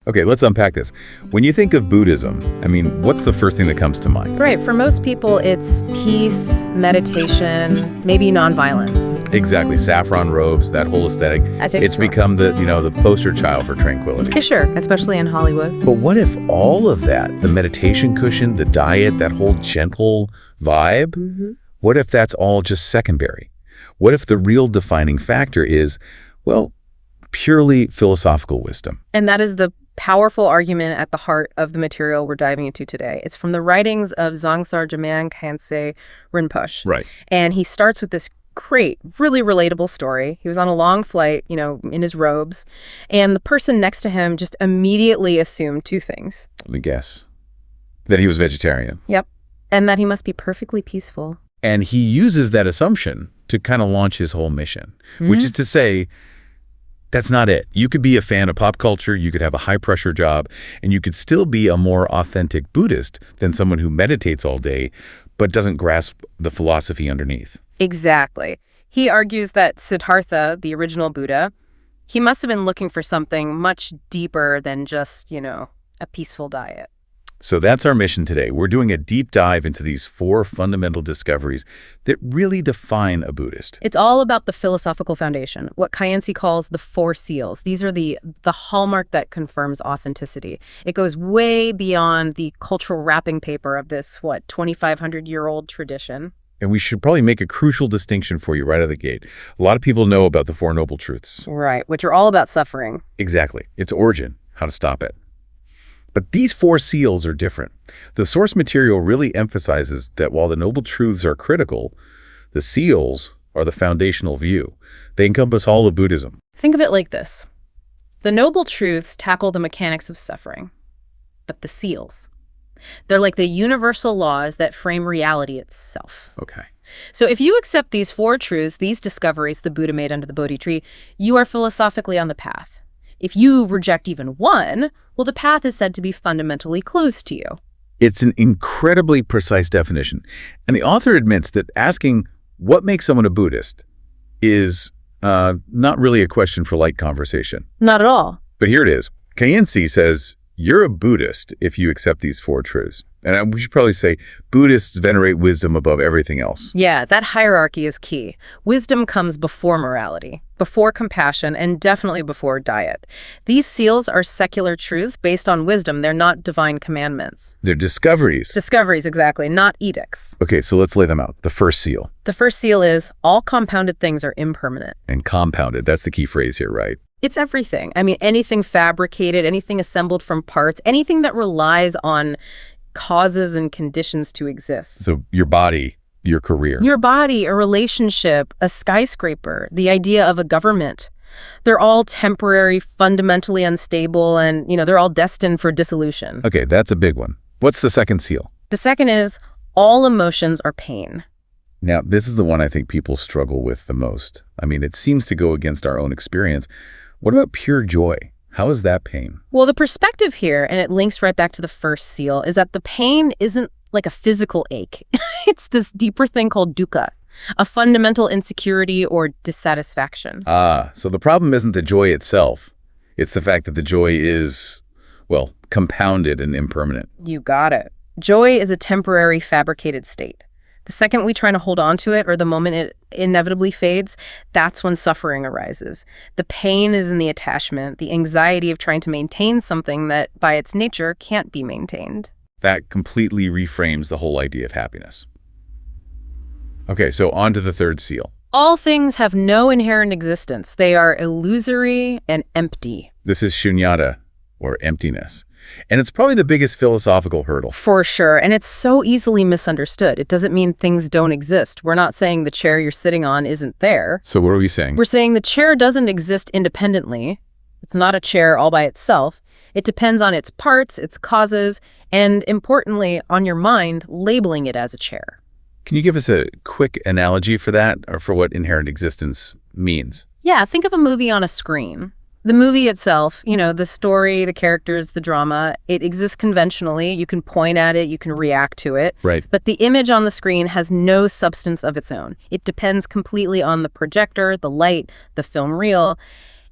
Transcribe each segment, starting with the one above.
Okay, let's unpack this. When you think of Buddhism, I mean, what's the first thing that comes to mind? Right. For most people, it's peace, meditation, maybe nonviolence. Exactly. Saffron robes, that whole aesthetic. It's become the poster child for tranquility. Yeah, sure, especially in Hollywood. But what if all of that, the meditation cushion, the diet, that whole gentle vibe, what if that's all just secondary? What if the real defining factor is, well, purely philosophical wisdom? And that is the powerful argument at the heart of the material we're diving into today. It's from the writings of Dzongsar Jamyang Khyentse Rinpoche. Right. And he starts with this great, really relatable story. He was on a long flight, in his robes, and the person next to him just immediately assumed two things. Let me guess. That he was vegetarian. Yep. And that he must be perfectly peaceful. And he uses that assumption to kind of launch his whole mission, which is to say, that's not it. You could be a fan of pop culture, you could have a high-pressure job, and you could still be a more authentic Buddhist than someone who meditates all day but doesn't grasp the philosophy underneath. Exactly. He argues that Siddhartha, the original Buddha, he must have been looking for something much deeper than just, a peaceful diet. So that's our mission today. We're doing a deep dive into these 4 fundamental discoveries that really define a Buddhist. It's all about the philosophical foundation, what Khyentse calls the Four Seals. These are the hallmark that confirms authenticity. It goes way beyond the cultural wrapping paper of this, 2,500-year-old tradition. And we should probably make a crucial distinction for you right out of the gate. A lot of people know about the Four Noble Truths. Right, which are all about suffering. Exactly. Its origin, how to stop it. But these 4 seals are different. The source material really emphasizes that while the Noble Truths are critical, the seals are the foundational view. They encompass all of Buddhism. Think of it like this. The Noble Truths tackle the mechanics of suffering, but the seals, they're like the universal laws that frame reality itself. Okay. So if you accept these 4 truths, these discoveries the Buddha made under the Bodhi tree, you are philosophically on the path. If you reject even one, well, the path is said to be fundamentally closed to you. It's an incredibly precise definition. And the author admits that asking what makes someone a Buddhist is not really a question for light conversation. Not at all. But here it is. Khyentse says, you're a Buddhist if you accept these 4 truths. And we should probably say Buddhists venerate wisdom above everything else. Yeah, that hierarchy is key. Wisdom comes before morality, before compassion, and definitely before diet. These seals are secular truths based on wisdom. They're not divine commandments. They're discoveries. Discoveries, exactly, not edicts. Okay, so let's lay them out. The first seal. The first seal is all compounded things are impermanent. And compounded, that's the key phrase here, right? It's everything. I mean, anything fabricated, anything assembled from parts, anything that relies on causes and conditions to exist. So your body, your career. Your body, a relationship, a skyscraper, the idea of a government. They're all temporary, fundamentally unstable, and, they're all destined for dissolution. Okay, that's a big one. What's the second seal? The second is all emotions are pain. Now, this is the one I think people struggle with the most. I mean, it seems to go against our own experience. What about pure joy? How is that pain? Well, the perspective here, and it links right back to the first seal, is that the pain isn't like a physical ache. It's this deeper thing called dukkha, a fundamental insecurity or dissatisfaction. So the problem isn't the joy itself. It's the fact that the joy is, compounded and impermanent. You got it. Joy is a temporary, fabricated state. The second we try to hold on to it, or the moment it inevitably fades, that's when suffering arises. The pain is in the attachment, the anxiety of trying to maintain something that, by its nature, can't be maintained. That completely reframes the whole idea of happiness. Okay, so on to the third seal. All things have no inherent existence. They are illusory and empty. This is shunyata, or emptiness. And it's probably the biggest philosophical hurdle. For sure. And it's so easily misunderstood. It doesn't mean things don't exist. We're not saying the chair you're sitting on isn't there. So what are we saying? We're saying the chair doesn't exist independently. It's not a chair all by itself. It depends on its parts, its causes, and importantly, on your mind labeling it as a chair. Can you give us a quick analogy for that, or for what inherent existence means? Yeah, think of a movie on a screen. The movie itself, the story, the characters, the drama, it exists conventionally. You can point at it, you can react to it. Right. But the image on the screen has no substance of its own. It depends completely on the projector, the light, the film reel.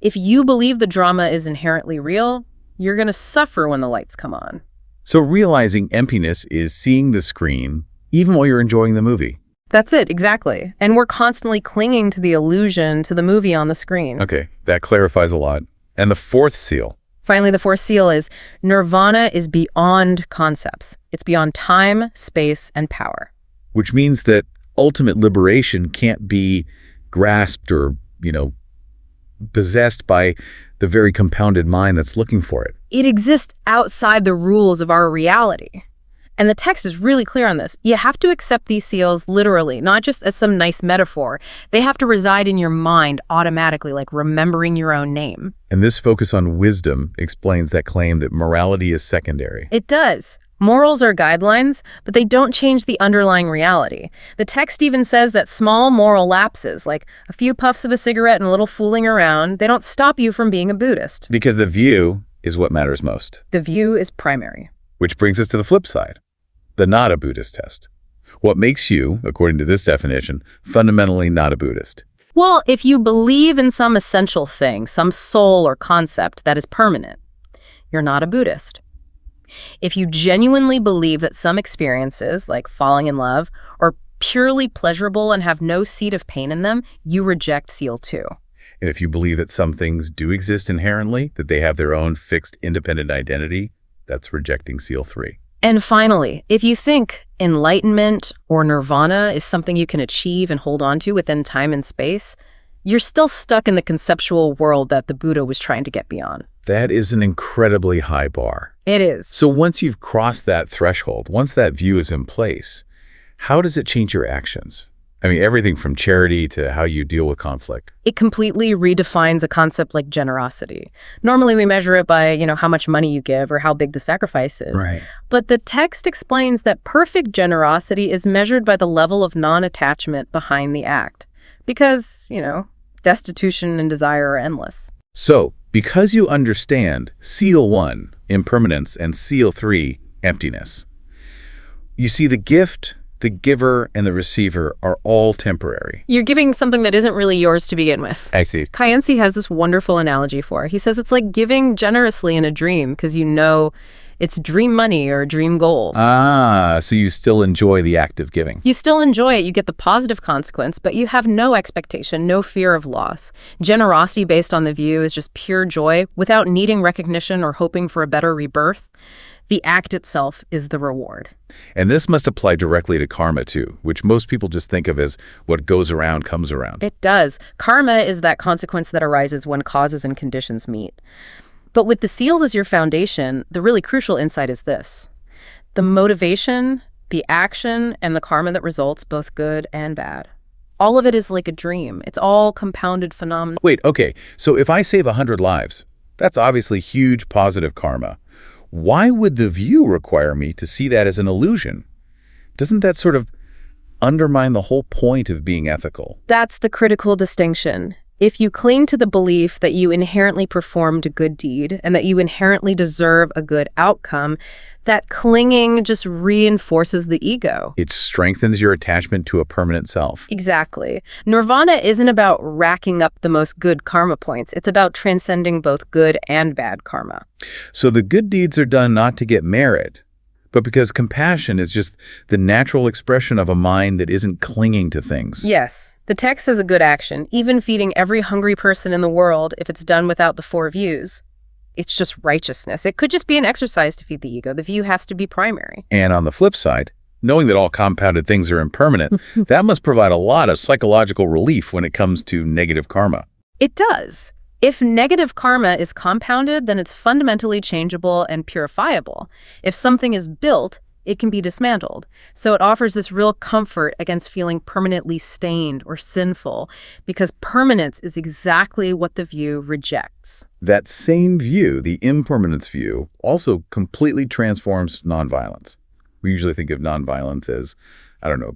If you believe the drama is inherently real, You're going to suffer when the lights come on. So realizing emptiness is seeing the screen even while you're enjoying the movie. That's it, exactly. And we're constantly clinging to the illusion, to the movie on the screen. Okay, that clarifies a lot. And the fourth seal. Finally, the fourth seal is nirvana is beyond concepts. It's beyond time, space, and power. Which means that ultimate liberation can't be grasped or, possessed by the very compounded mind that's looking for it. It exists outside the rules of our reality. And the text is really clear on this. You have to accept these seals literally, not just as some nice metaphor. They have to reside in your mind automatically, like remembering your own name. And this focus on wisdom explains that claim that morality is secondary. It does. Morals are guidelines, but they don't change the underlying reality. The text even says that small moral lapses, like a few puffs of a cigarette and a little fooling around, they don't stop you from being a Buddhist. Because the view is what matters most. The view is primary. Which brings us to the flip side. The not a Buddhist test. What makes you, according to this definition, fundamentally not a Buddhist? Well, if you believe in some essential thing, some soul or concept that is permanent, you're not a Buddhist. If you genuinely believe that some experiences, like falling in love, are purely pleasurable and have no seed of pain in them, you reject seal 2. And if you believe that some things do exist inherently, that they have their own fixed independent identity, that's rejecting seal 3. And finally, if you think enlightenment or nirvana is something you can achieve and hold on to within time and space, you're still stuck in the conceptual world that the Buddha was trying to get beyond. That is an incredibly high bar. It is. So once you've crossed that threshold, once that view is in place, how does it change your actions? I mean, everything from charity to how you deal with conflict. It completely redefines a concept like generosity. Normally we measure it by, how much money you give or how big the sacrifice is. Right. But the text explains that perfect generosity is measured by the level of non-attachment behind the act. Because, destitution and desire are endless. So, because you understand seal 1, impermanence, and seal 3, emptiness, you see the gift, the giver, and the receiver are all temporary. You're giving something that isn't really yours to begin with. I see. Khyentse has this wonderful analogy for it. He says it's like giving generously in a dream because it's dream money or dream gold. So you still enjoy the act of giving. You still enjoy it. You get the positive consequence, but you have no expectation, no fear of loss. Generosity based on the view is just pure joy without needing recognition or hoping for a better rebirth. The act itself is the reward. And this must apply directly to karma, too, which most people just think of as what goes around comes around. It does. Karma is that consequence that arises when causes and conditions meet. But with the seals as your foundation, the really crucial insight is this. The motivation, the action, and the karma that results, both good and bad. All of it is like a dream. It's all compounded phenomena. Wait, okay, so if I save 100 lives, that's obviously huge positive karma. Why would the view require me to see that as an illusion? Doesn't that sort of undermine the whole point of being ethical? That's the critical distinction. If you cling to the belief that you inherently performed a good deed and that you inherently deserve a good outcome, that clinging just reinforces the ego. It strengthens your attachment to a permanent self. Exactly. Nirvana isn't about racking up the most good karma points. It's about transcending both good and bad karma. So the good deeds are done not to get merit, but because compassion is just the natural expression of a mind that isn't clinging to things. Yes. The text says a good action, even feeding every hungry person in the world if it's done without the 4 views. It's just righteousness. It could just be an exercise to feed the ego. The view has to be primary. And on the flip side, knowing that all compounded things are impermanent, that must provide a lot of psychological relief when it comes to negative karma. It does. If negative karma is compounded, then it's fundamentally changeable and purifiable. If something is built, it can be dismantled. So it offers this real comfort against feeling permanently stained or sinful, because permanence is exactly what the view rejects. That same view, the impermanence view, also completely transforms nonviolence. We usually think of nonviolence as,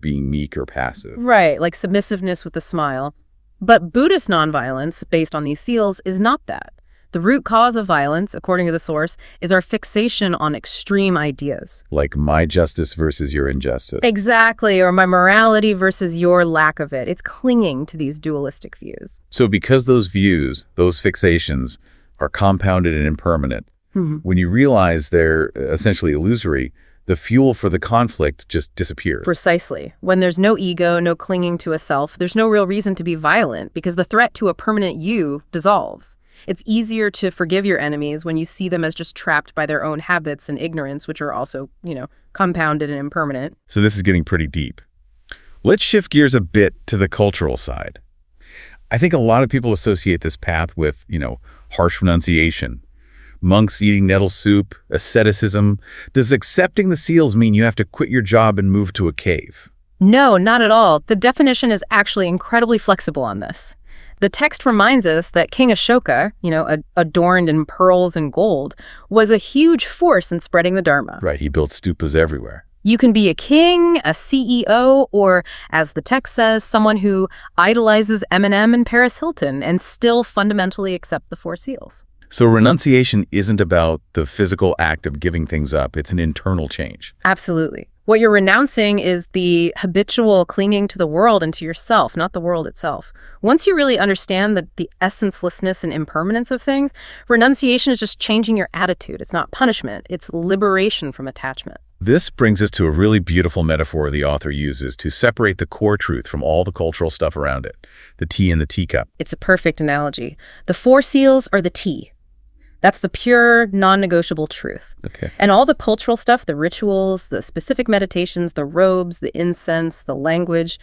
being meek or passive. Right, like submissiveness with a smile. But Buddhist nonviolence, based on these seals, is not that. The root cause of violence, according to the source, is our fixation on extreme ideas. Like my justice versus your injustice. Exactly, or my morality versus your lack of it. It's clinging to these dualistic views. So because those views, those fixations, are compounded and impermanent, When you realize they're essentially illusory, the fuel for the conflict just disappears. Precisely. When there's no ego, no clinging to a self, there's no real reason to be violent because the threat to a permanent you dissolves. It's easier to forgive your enemies when you see them as just trapped by their own habits and ignorance, which are also, compounded and impermanent. So this is getting pretty deep. Let's shift gears a bit to the cultural side. I think a lot of people associate this path with, harsh renunciation. Monks eating nettle soup, asceticism. Does accepting the seals mean you have to quit your job and move to a cave? No, not at all. The definition is actually incredibly flexible on this. The text reminds us that King Ashoka, adorned in pearls and gold, was a huge force in spreading the Dharma. Right, he built stupas everywhere. You can be a king, a CEO, or, as the text says, someone who idolizes Eminem and Paris Hilton and still fundamentally accept the Four Seals. So renunciation isn't about the physical act of giving things up. It's an internal change. Absolutely. What you're renouncing is the habitual clinging to the world and to yourself, not the world itself. Once you really understand the essencelessness and impermanence of things, renunciation is just changing your attitude. It's not punishment. It's liberation from attachment. This brings us to a really beautiful metaphor the author uses to separate the core truth from all the cultural stuff around it, the tea in the teacup. It's a perfect analogy. The Four Seals are the tea. That's the pure, non-negotiable truth. Okay. And all the cultural stuff, the rituals, the specific meditations, the robes, the incense, the language,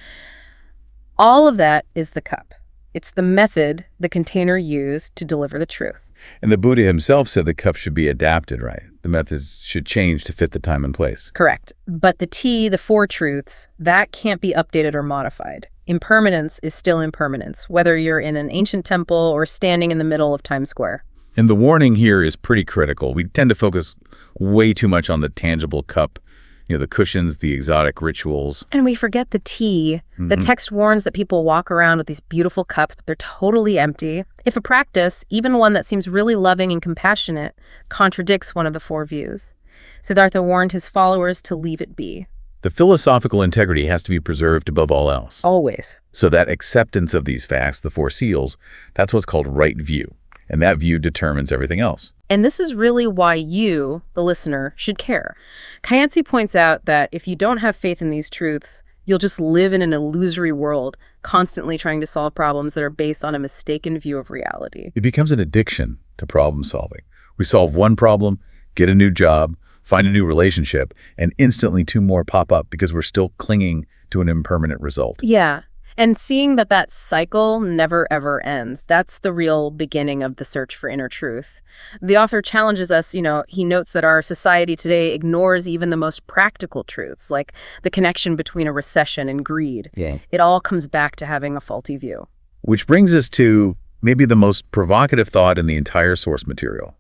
all of that is the cup. It's the method the container used to deliver the truth. And the Buddha himself said the cup should be adapted, right? The methods should change to fit the time and place. Correct. But the tea, the four truths, that can't be updated or modified. Impermanence is still impermanence, whether you're in an ancient temple or standing in the middle of Times Square. And the warning here is pretty critical. We tend to focus way too much on the tangible cup, the cushions, the exotic rituals. And we forget the tea. The text warns that people walk around with these beautiful cups, but they're totally empty. If a practice, even one that seems really loving and compassionate, contradicts one of the four views, Siddhartha warned his followers to leave it be. The philosophical integrity has to be preserved above all else. Always. So that acceptance of these facts, the Four Seals, that's what's called right view. And that view determines everything else. And this is really why you, the listener, should care. Khyentse points out that if you don't have faith in these truths, you'll just live in an illusory world, constantly trying to solve problems that are based on a mistaken view of reality. It becomes an addiction to problem solving. We solve one problem, get a new job, find a new relationship, and instantly two more pop up because we're still clinging to an impermanent result. Yeah. And seeing that cycle never, ever ends, that's the real beginning of the search for inner truth. The author challenges us, he notes that our society today ignores even the most practical truths, like the connection between a recession and greed. Yeah. It all comes back to having a faulty view. Which brings us to maybe the most provocative thought in the entire source material.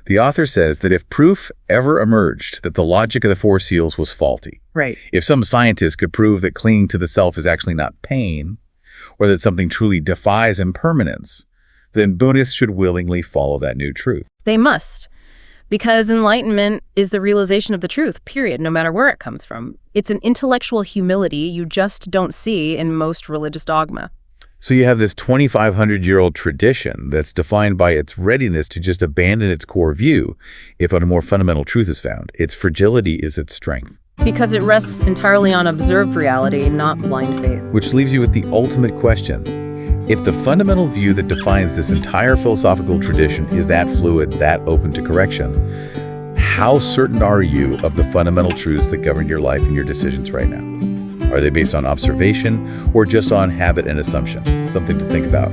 The author says that if proof ever emerged that the logic of the Four Seals was faulty, right? If some scientist could prove that clinging to the self is actually not pain, or that something truly defies impermanence, then Buddhists should willingly follow that new truth. They must, because enlightenment is the realization of the truth, period, no matter where it comes from. It's an intellectual humility you just don't see in most religious dogma. So you have this 2,500-year-old tradition that's defined by its readiness to just abandon its core view if a more fundamental truth is found. Its fragility is its strength. Because it rests entirely on observed reality, not blind faith. Which leaves you with the ultimate question. If the fundamental view that defines this entire philosophical tradition is that fluid, that open to correction, how certain are you of the fundamental truths that govern your life and your decisions right now? Are they based on observation or just on habit and assumption? Something to think about.